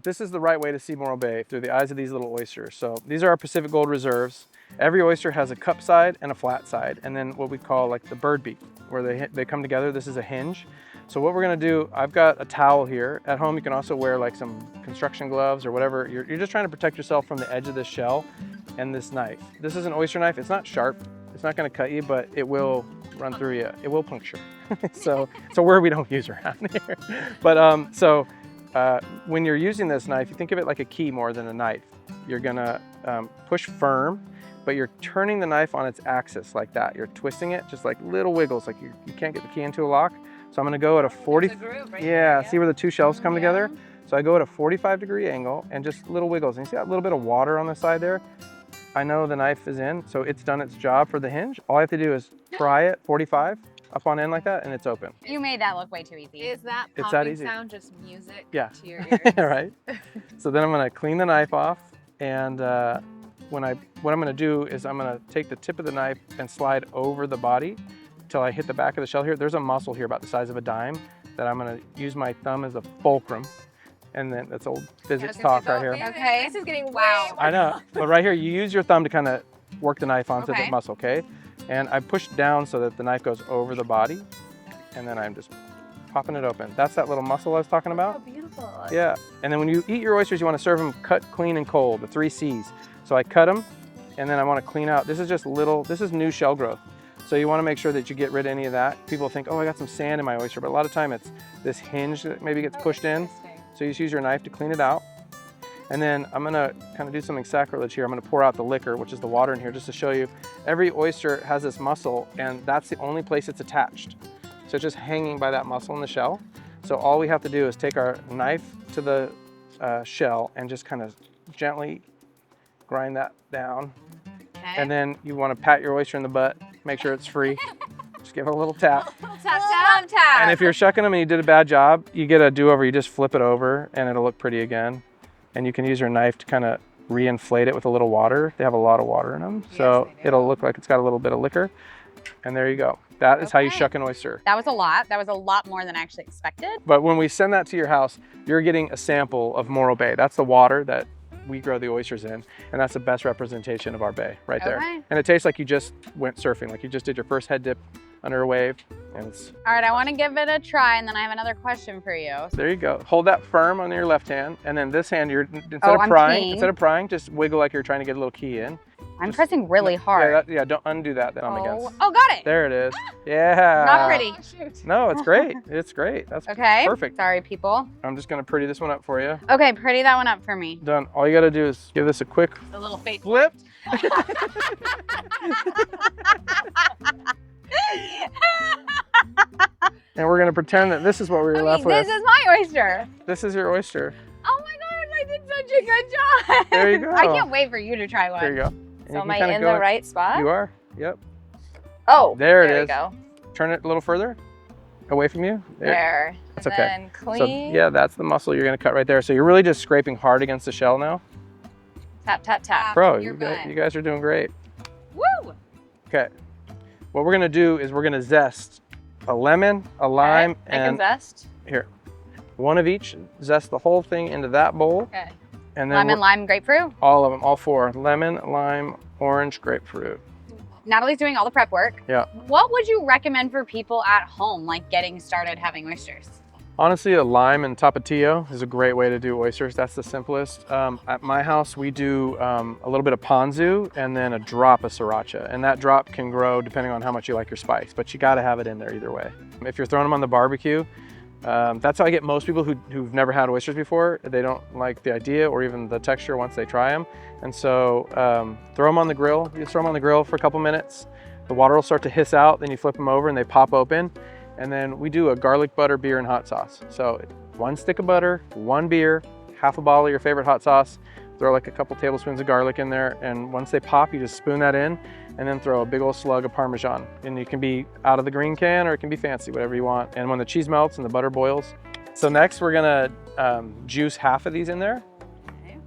This is the right way to see Morro Bay, through the eyes of these little oysters. So these are our Pacific Gold reserves. Every oyster has a cup side and a flat side, and then what we call like the bird beak, where they come together. This is a hinge. So what we're gonna do, I've got a towel here. At home, you can also wear like some construction gloves or whatever. You're just trying to protect yourself from the edge of this shell and this knife. This is an oyster knife. It's not sharp. It's not gonna cut you, but it will run through you. It will puncture. So it's a word we don't use around here. But when you're using this knife, you think of it like a key more than a knife. You're gonna push firm, but you're turning the knife on its axis like that. You're twisting it, just like little wiggles, like you can't get the key into a lock. So I'm gonna go at a 40, right yeah, see where the two shells come together? So I go at a 45-degree angle and just little wiggles. And you see that little bit of water on the side there? I know the knife is in, so it's done its job for the hinge. All I have to do is pry it 45 up on end like that, and it's open. You made that look way too easy. Is that it's popping that easy. sound just music to your ears? Right. So then I'm gonna clean the knife off, and what I'm gonna do is I'm gonna take the tip of the knife and slide over the body until I hit the back of the shell here. There's a muscle here about the size of a dime that I'm gonna use my thumb as a fulcrum. And then that's old physics talk right here. Okay. This is getting Wow. way I know, but right here, you use your thumb to kind of work the knife onto the muscle, okay? And I push down so that the knife goes over the body, and then I'm just popping it open. That's that little muscle I was talking about. Oh, beautiful. Yeah, and then when you eat your oysters, you want to serve them cut, clean, and cold, the 3 C's. So I cut them, and then I want to clean out. This is just this is new shell growth. So you want to make sure that you get rid of any of that. People think, oh, I got some sand in my oyster, but a lot of time it's this hinge that maybe gets pushed in. So you just use your knife to clean it out. And then I'm gonna kind of do something sacrilege here. I'm gonna pour out the liquor, which is the water in here, just to show you. Every oyster has this muscle, and that's the only place it's attached. So it's just hanging by that muscle in the shell. So all we have to do is take our knife to the shell and just kind of gently grind that down. Okay. And then you wanna pat your oyster in the butt, make sure it's free. Just give it a little tap. Tap, tap, tap. And if you're shucking them and you did a bad job, you get a do-over, you just flip it over and it'll look pretty again. And you can use your knife to kind of re-inflate it with a little water. They have a lot of water in them. So it'll look like it's got a little bit of liquor. And there you go. That is how you shuck an oyster. That was a lot. That was a lot more than I actually expected. But when we send that to your house, you're getting a sample of Morro Bay. That's the water that we grow the oysters in. And that's the best representation of our bay right there. And it tastes like you just went surfing, like you just did your first head dip under a wave. And it's... All right, I want to give it a try, and then I have another question for you. There you go. Hold that firm on your left hand, and then this hand, instead of prying, just wiggle like you're trying to get a little key in. I'm pressing really hard. Yeah, don't undo that then on the guns. Oh, got it. There it is. Yeah. Not pretty. Oh, shoot. No, it's great. It's great. That's perfect. Sorry, people. I'm just gonna pretty this one up for you. Okay, pretty that one up for me. Done. All you gotta do is give this a quick little face flip. And we're gonna pretend that this is what we were left with. This is my oyster. This is your oyster. Oh my gosh, I did such a good job. There you go. I can't wait for you to try one. There you go. So am I in the right spot? You are. Yep. Oh, there it is. We go. Turn it a little further away from you. There. That's and okay. Then clean. So yeah, that's the muscle you're gonna cut right there. So you're really just scraping hard against the shell now. Tap, tap, tap. Bro, you guys are doing great. Woo! Okay. What we're gonna do is we're gonna zest a lemon, a lime, and zest. Here, one of each. Zest the whole thing into that bowl. Okay. And then Lemon, lime, grapefruit. all of them, all 4. Lemon, lime, orange, grapefruit. Natalie's doing all the prep work. Yeah. What would you recommend for people at home, like getting started having oysters? Honestly, a lime and tapatio is a great way to do oysters. That's the simplest. At my house, we do a little bit of ponzu and then a drop of sriracha. And that drop can grow depending on how much you like your spice, but you gotta have it in there either way. If you're throwing them on the barbecue, that's how I get most people who've never had oysters before. They don't like the idea or even the texture once they try them. And so throw them on the grill. You just throw them on the grill for a couple minutes. The water will start to hiss out, then you flip them over and they pop open. And then we do a garlic butter, beer, and hot sauce. So 1 stick of butter, 1 beer, half a bottle of your favorite hot sauce, throw like a couple tablespoons of garlic in there, and once they pop, you just spoon that in, and then throw a big old slug of Parmesan. And you can be out of the green can, or it can be fancy, whatever you want. And when the cheese melts and the butter boils. So next we're gonna juice half of these in there. Okay.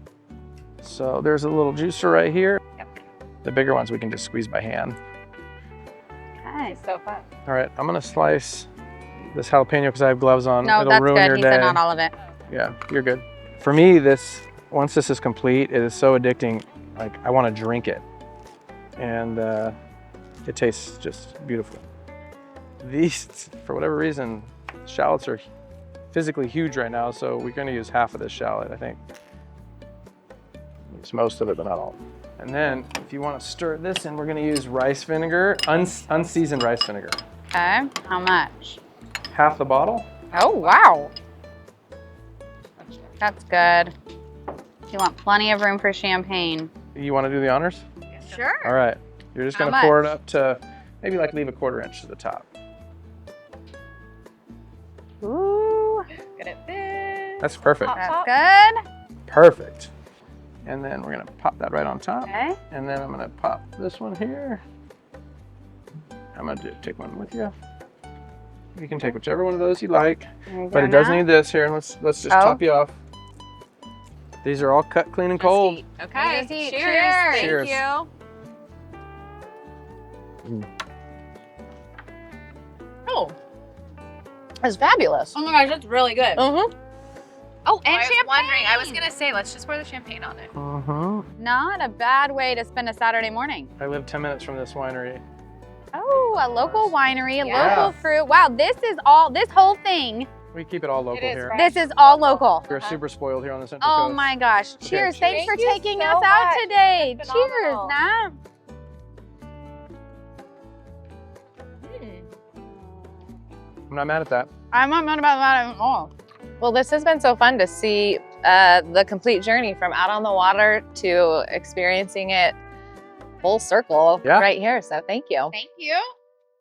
So there's a little juicer right here. Yep. The bigger ones we can just squeeze by hand. Okay. So fun. All right, I'm gonna slice this jalapeno because I have gloves on. No, It'll that's ruin good. your He day. said not all of it. Yeah, you're good. For me, once this is complete, it is so addicting. Like I want to drink it, and it tastes just beautiful. These, for whatever reason, shallots are physically huge right now, so we're going to use half of this shallot, I think. Use most of it, but not all. And then, if you want to stir this in, we're going to use rice vinegar, unseasoned rice vinegar. Okay, how much? Half the bottle. Oh, wow. That's good. You want plenty of room for champagne. You want to do the honors? Sure. All right. You're just How going to pour it much? up to maybe like leave a 1/4 inch to the top. Ooh, Good at this. That's perfect. Pop. that's good. Perfect. And then we're going to pop that right on top. Okay. And then I'm going to pop this one here. I'm going to take one with you. You can take whichever one of those you like, There you but go it does now. need this here. And let's just Oh. top you off. These are all cut clean and cold. Okay. Let's eat. Cheers. Cheers. Thank you. Oh, it's fabulous. Oh my gosh, that's really good. Mm-hmm. Oh, and I was champagne. wondering. I was gonna say, let's just pour the champagne on it. Not a bad way to spend a Saturday morning. I live 10 minutes from this winery. Oh, a local winery, a Yeah. local fruit. Wow, this whole thing, We keep it all local is here. fresh. this is all local. We're super spoiled here on the Central Oh Coast. my gosh. Cheers. cheers. Thanks for Thank you taking so us out much. today. That's Cheers, phenomenal. Nat. I'm not mad at that. I'm not mad about that at all. Well, this has been so fun to see the complete journey from out on the water to experiencing it full circle Yeah. right here. So thank you. Thank you.